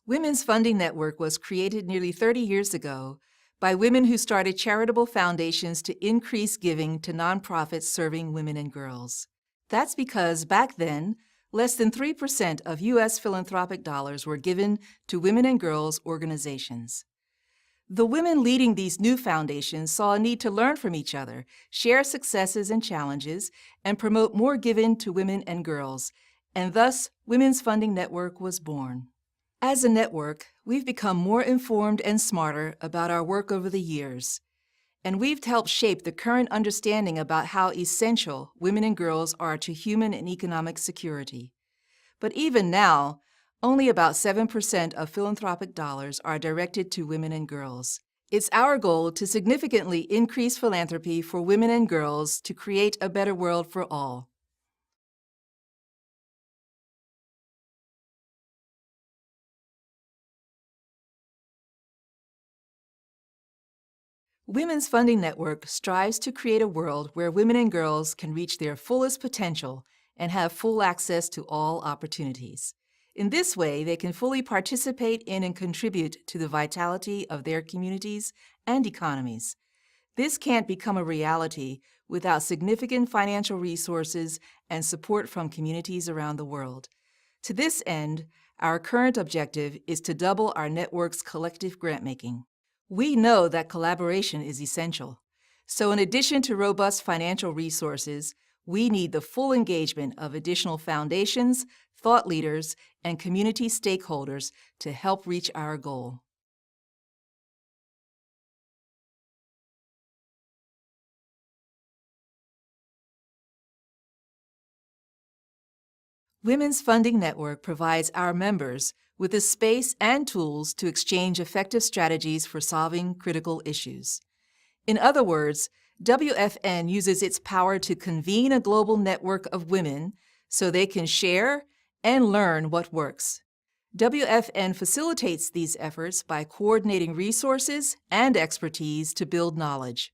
Women's Funding Network was created nearly 30 years ago by women who started charitable foundations to increase giving to nonprofits serving women and girls. That's because back then, less than 3% of U.S. philanthropic dollars were given to women and girls organizations. The women leading these new foundations saw a need to learn from each other, share successes and challenges, and promote more giving to women and girls, and thus Women's Funding Network was born. As a network, we've become more informed and smarter about our work over the years, and we've helped shape the current understanding about how essential women and girls are to human and economic security. But even now, only about 7% of philanthropic dollars are directed to women and girls. It's our goal to significantly increase philanthropy for women and girls to create a better world for all. Women's Funding Network strives to create a world where women and girls can reach their fullest potential and have full access to all opportunities. In this way, they can fully participate in and contribute to the vitality of their communities and economies. This can't become a reality without significant financial resources and support from communities around the world. To this end, our current objective is to double our network's collective grant-making. We know that collaboration is essential. So in addition to robust financial resources, we need the full engagement of additional foundations, thought leaders, and community stakeholders to help reach our goal. Women's Funding Network provides our members with the space and tools to exchange effective strategies for solving critical issues. In other words, WFN uses its power to convene a global network of women so they can share and learn what works. WFN facilitates these efforts by coordinating resources and expertise to build knowledge.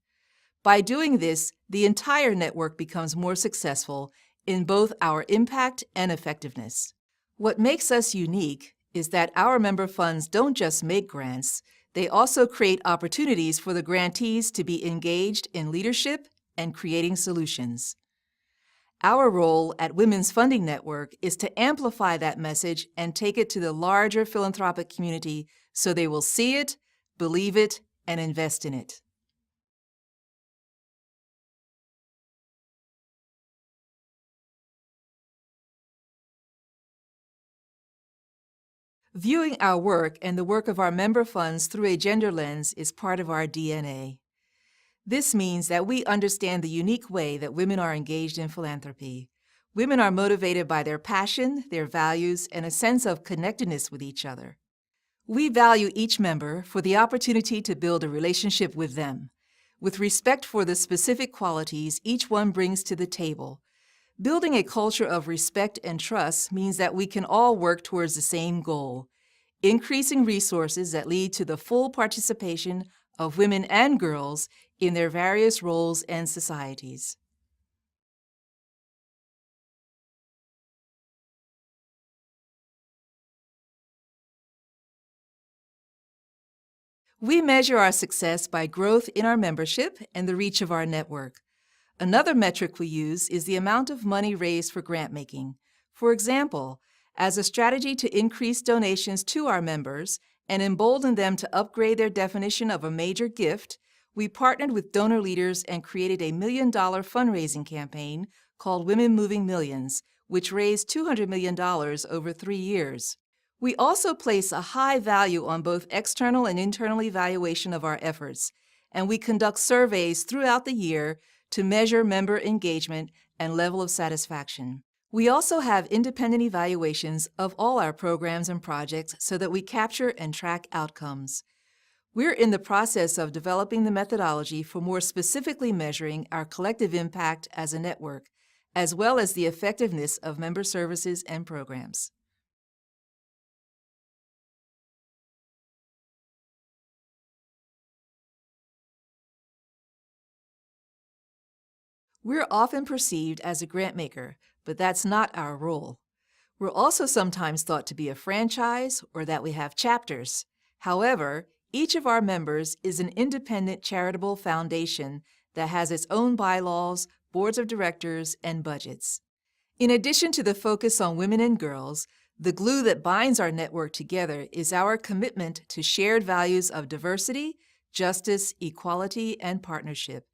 By doing this, the entire network becomes more successful in both our impact and effectiveness. What makes us unique is that our member funds don't just make grants, they also create opportunities for the grantees to be engaged in leadership and creating solutions. Our role at Women's Funding Network is to amplify that message and take it to the larger philanthropic community so they will see it, believe it, and invest in it. Viewing our work and the work of our member funds through a gender lens is part of our DNA. This means that we understand the unique way that women are engaged in philanthropy. Women are motivated by their passion, their values, and a sense of connectedness with each other. We value each member for the opportunity to build a relationship with them, with respect for the specific qualities each one brings to the table. Building a culture of respect and trust means that we can all work towards the same goal, increasing resources that lead to the full participation of women and girls in their various roles and societies. We measure our success by growth in our membership and the reach of our network. Another metric we use is the amount of money raised for grant-making. For example, as a strategy to increase donations to our members and embolden them to upgrade their definition of a major gift, we partnered with donor leaders and created a $1 million fundraising campaign called Women Moving Millions, which raised $200 million over 3 years. We also place a high value on both external and internal evaluation of our efforts, and we conduct surveys throughout the year to measure member engagement and level of satisfaction. We also have independent evaluations of all our programs and projects so that we capture and track outcomes. We're in the process of developing the methodology for more specifically measuring our collective impact as a network, as well as the effectiveness of member services and programs. We're often perceived as a grant maker, but that's not our role. We're also sometimes thought to be a franchise or that we have chapters. However, each of our members is an independent charitable foundation that has its own bylaws, boards of directors, and budgets. In addition to the focus on women and girls, the glue that binds our network together is our commitment to shared values of diversity, justice, equality, and partnership,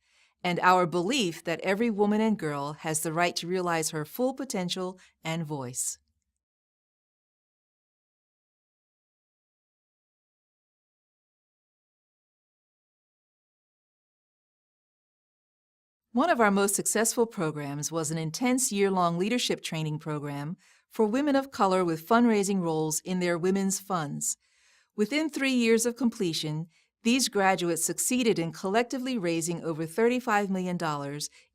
and our belief that every woman and girl has the right to realize her full potential and voice. One of our most successful programs was an intense year-long leadership training program for women of color with fundraising roles in their women's funds. Within 3 years of completion, these graduates succeeded in collectively raising over $35 million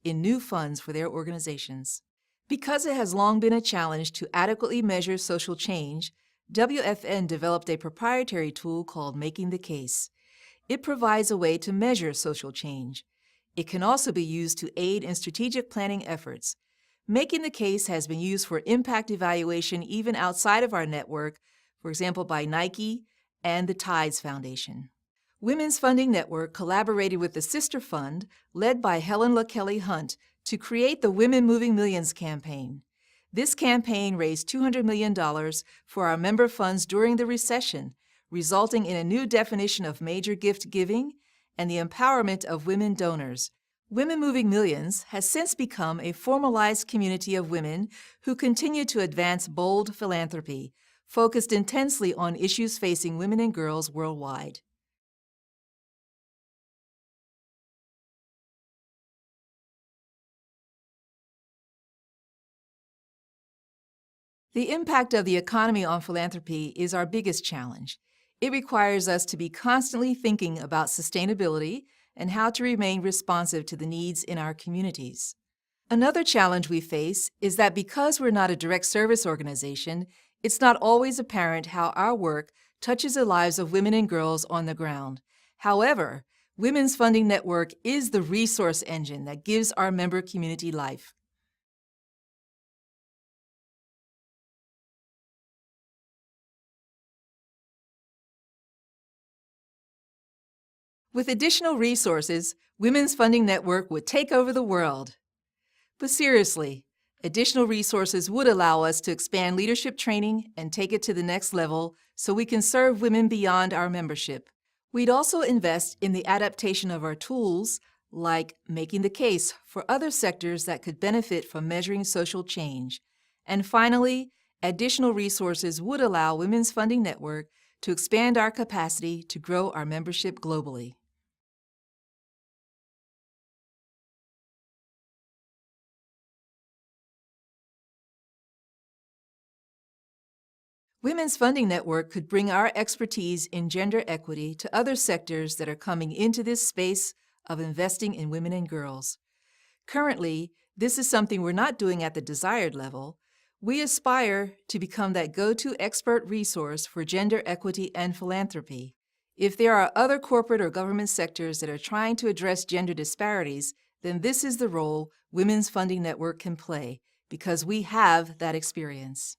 in new funds for their organizations. Because it has long been a challenge to adequately measure social change, WFN developed a proprietary tool called Making the Case. It provides a way to measure social change. It can also be used to aid in strategic planning efforts. Making the Case has been used for impact evaluation even outside of our network, for example by Nike and the Tides Foundation. Women's Funding Network collaborated with the Sister Fund, led by Helen LaKelly Hunt, to create the Women Moving Millions campaign. This campaign raised $200 million for our member funds during the recession, resulting in a new definition of major gift giving and the empowerment of women donors. Women Moving Millions has since become a formalized community of women who continue to advance bold philanthropy, focused intensely on issues facing women and girls worldwide. The impact of the economy on philanthropy is our biggest challenge. It requires us to be constantly thinking about sustainability and how to remain responsive to the needs in our communities. Another challenge we face is that because we're not a direct service organization, it's not always apparent how our work touches the lives of women and girls on the ground. However, Women's Funding Network is the resource engine that gives our member community life. With additional resources, Women's Funding Network would take over the world. But seriously, additional resources would allow us to expand leadership training and take it to the next level so we can serve women beyond our membership. We'd also invest in the adaptation of our tools, like Making the Case, for other sectors that could benefit from measuring social change. And finally, additional resources would allow Women's Funding Network to expand our capacity to grow our membership globally. Women's Funding Network could bring our expertise in gender equity to other sectors that are coming into this space of investing in women and girls. Currently, this is something we're not doing at the desired level. We aspire to become that go-to expert resource for gender equity and philanthropy. If there are other corporate or government sectors that are trying to address gender disparities, then this is the role Women's Funding Network can play, because we have that experience.